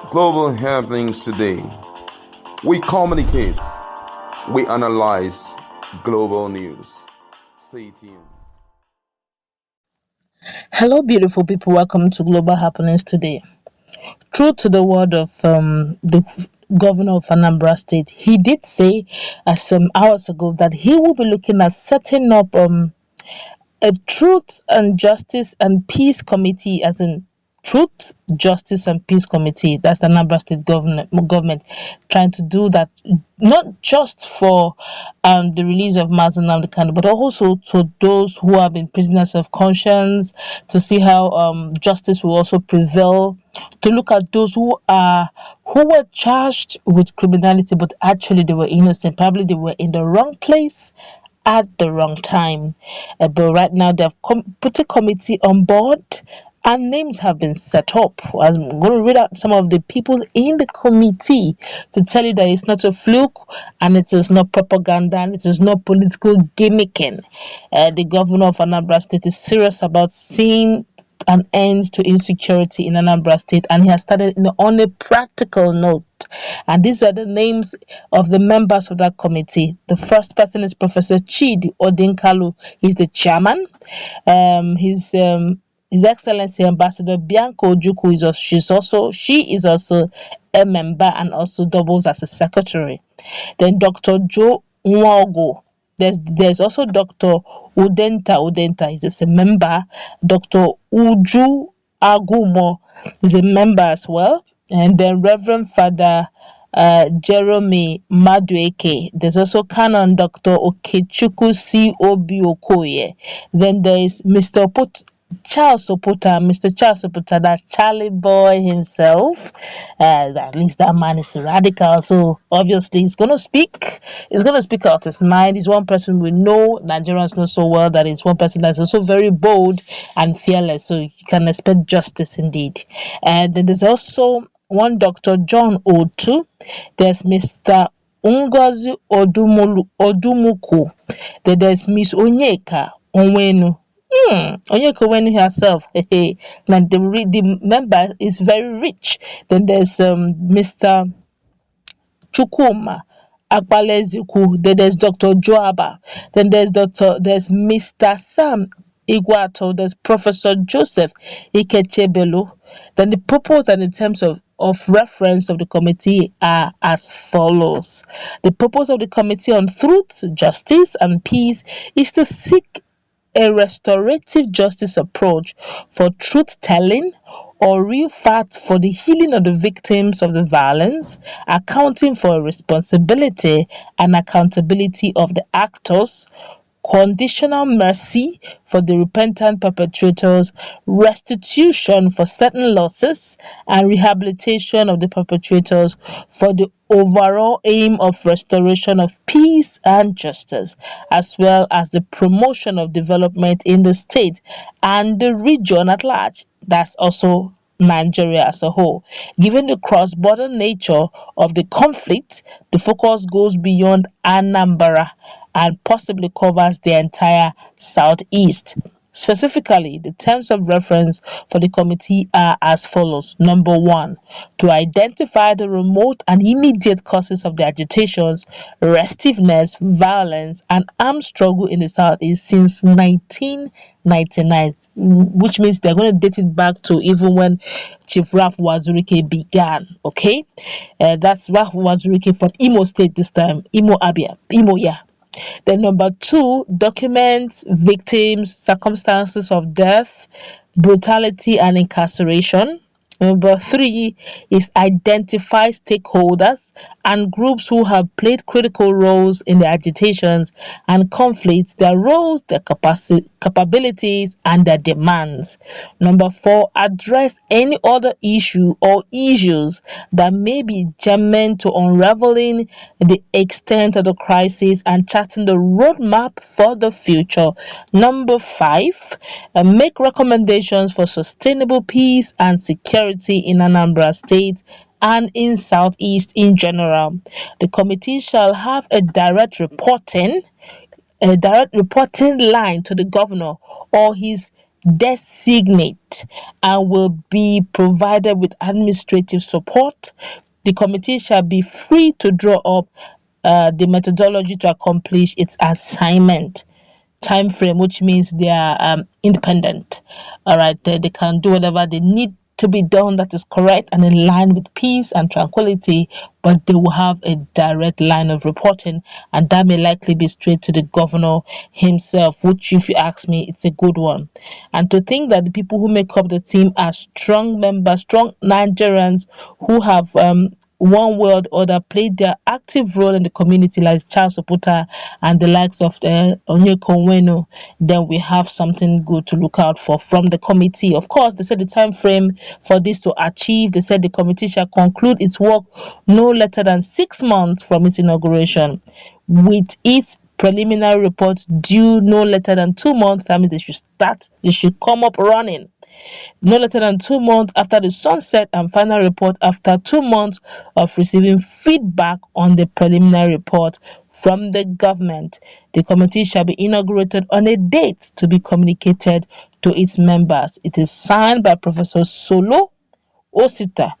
Global happenings today. We communicate, we analyze global news. Stay tuned. Hello, beautiful people. Welcome to Global Happenings today. True to the word of governor of Anambra State, he did say some hours ago that he will be looking at setting up a Truth and Justice and Peace Committee, as in Truth, Justice and Peace Committee. That's the Anambra State government trying to do that, not just for the release of Nnamdi Kanu, but also to those who have been prisoners of conscience, to see how justice will also prevail, to look at those who were charged with criminality, but actually they were innocent. Probably they were in the wrong place at the wrong time. But right now they've put a committee on board and names have been set up. As I'm going to read out some of the people in the committee to tell you that it's not a fluke and it is not propaganda and it is not political gimmicking. The governor of Anambra State is serious about seeing an end to insecurity in Anambra State, and he has started on a practical note. And these are the names of the members of that committee. The first person is Professor Chidi Odinkalu. He's the chairman. His Excellency Ambassador Bianca Ojukwu she is also a member and also doubles as a secretary. Then Dr. Joe Nwogo. There's also Dr. Udenta. He's just a member. Dr. Uju Agumo is a member as well. And then Reverend Father Jeremy Madueke. There's also Canon Dr. Okechukwu C. Obi Okoye. Then there is Mr. Mr. Charles Oputa, that's Charlie Boy himself. At least that man is radical, so obviously he's gonna speak. He's gonna speak out his mind. He's one person we know, Nigerians know so well, that he's one person that's also very bold and fearless. So you can expect justice indeed. And then there's also one Dr. John Otu. There's Mr. Ngozi Odumuku. Then there's Miss Onyeka Onwenu. Onyeka Onwenu herself. Now the member is very rich. Then there's Mr. Chukwuma Akpaleziku. Then there's Dr. Joaba. Then there's Mr. Sam Iguato. There's Professor Joseph Ikechebelu. Then the purpose and in terms of reference of the committee are as follows. The purpose of the Committee on Truth, Justice and Peace is to seek a restorative justice approach for truth-telling or real facts for the healing of the victims of the violence, accounting for responsibility and accountability of the actors, conditional mercy for the repentant perpetrators, restitution for certain losses, and rehabilitation of the perpetrators for the overall aim of restoration of peace and justice, as well as the promotion of development in the state and the region at large. That's also Nigeria as a whole. Given the cross-border nature of the conflict, the focus goes beyond Anambra and possibly covers the entire southeast. Specifically, the terms of reference for the committee are as follows. Number one, to identify the remote and immediate causes of the agitations, restiveness, violence, and armed struggle in the southeast since 1999, which means they're going to date it back to even when Chief Ralph Wazurike began. Okay, that's Ralph Wazurike from Imo State this time, Imo, yeah. Then number two, documents victims, circumstances of death, brutality, and incarceration. Number three is identify stakeholders and groups who have played critical roles in the agitations and conflicts, their roles, their capabilities, and their demands. Number four, address any other issue or issues that may be germane to unraveling the extent of the crisis and charting the roadmap for the future. Number five, make recommendations for sustainable peace and security in Anambra State and in Southeast in general. The committee shall have a direct reporting line to the governor or his designate and will be provided with administrative support. The committee shall be free to draw up the methodology to accomplish its assignment time frame, which means they are independent. All right, they can do whatever they need to be done that is correct and in line with peace and tranquility, but they will have a direct line of reporting, and that may likely be straight to the governor himself, which, if you ask me, it's a good one. And to think that the people who make up the team are strong members, strong Nigerians who have one way or the other played their active role in the community, like Charles Oputa and the likes of the Onyekonwenu, then we have something good to look out for from the committee. Of course, they said the time frame for this to achieve, they said the committee shall conclude its work no later than 6 months from its inauguration, with its preliminary report due no later than 2 months. That means they should come up running no later than 2 months after the sunset, and final report after 2 months of receiving feedback on the preliminary report from the government. The committee shall be inaugurated on a date to be communicated to its members. It is signed by Professor Solo Osita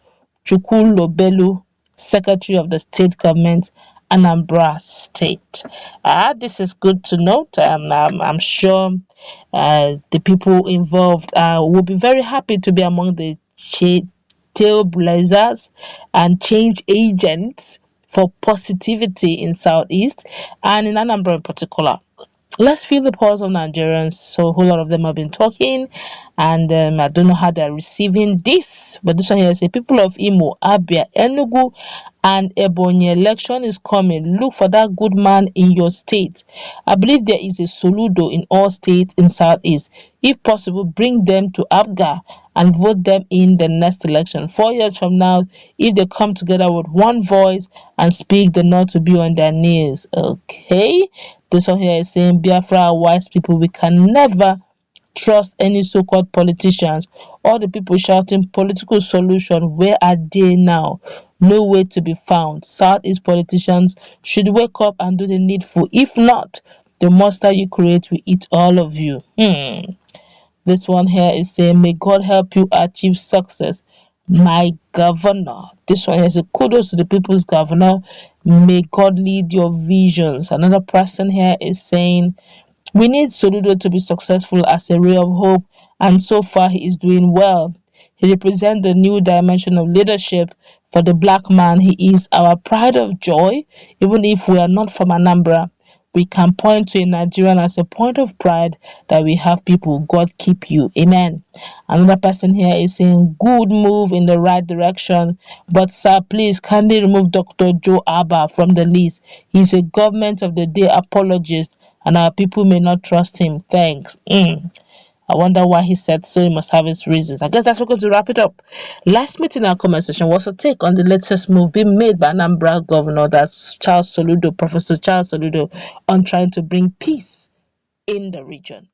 Chukwulobelu, Secretary of the State Government, Anambra State. This is good to note. I'm sure the people involved will be very happy to be among the trailblazers and change agents for positivity in Southeast and in Anambra in particular. Let's feel the pulse of Nigerians. So a whole lot of them have been talking, and I don't know how they're receiving this, but this one here says people of Imo, Abia, Enugu, and Ebonyi election is coming. Look for that good man in your state. I believe there is a Soludo in all states in Southeast. If possible, bring them to Abga and vote them in the next election. 4 years from now, if they come together with one voice and speak, the not to be on their knees. Okay, this one here is saying Biafra are wise people. We can never trust any so-called politicians. All the people shouting political solution, where are they now? No way to be found. Southeast politicians should wake up and do the needful. If not, the monster you create will eat all of you. This one here is saying, may God help you achieve success, my governor. This one here is a kudos to the people's governor. May God lead your visions. Another person here is saying, we need Soludo to be successful as a ray of hope, and so far he is doing well. He represents the new dimension of leadership. For the black man, he is our pride of joy. Even if we are not from Anambra, we can point to a Nigerian as a point of pride that we have people. God keep you. Amen. Another person here is saying, good move in the right direction. But sir, please kindly remove Dr. Joe Abba from the list. He's a government of the day apologist, and our people may not trust him. Thanks. I wonder why he said so. He must have his reasons. I guess that's going to wrap it up. Last meet in our comment section was a take on the latest move being made by Anambra Governor, that's Charles Soludo, Professor Charles Soludo, on trying to bring peace in the region.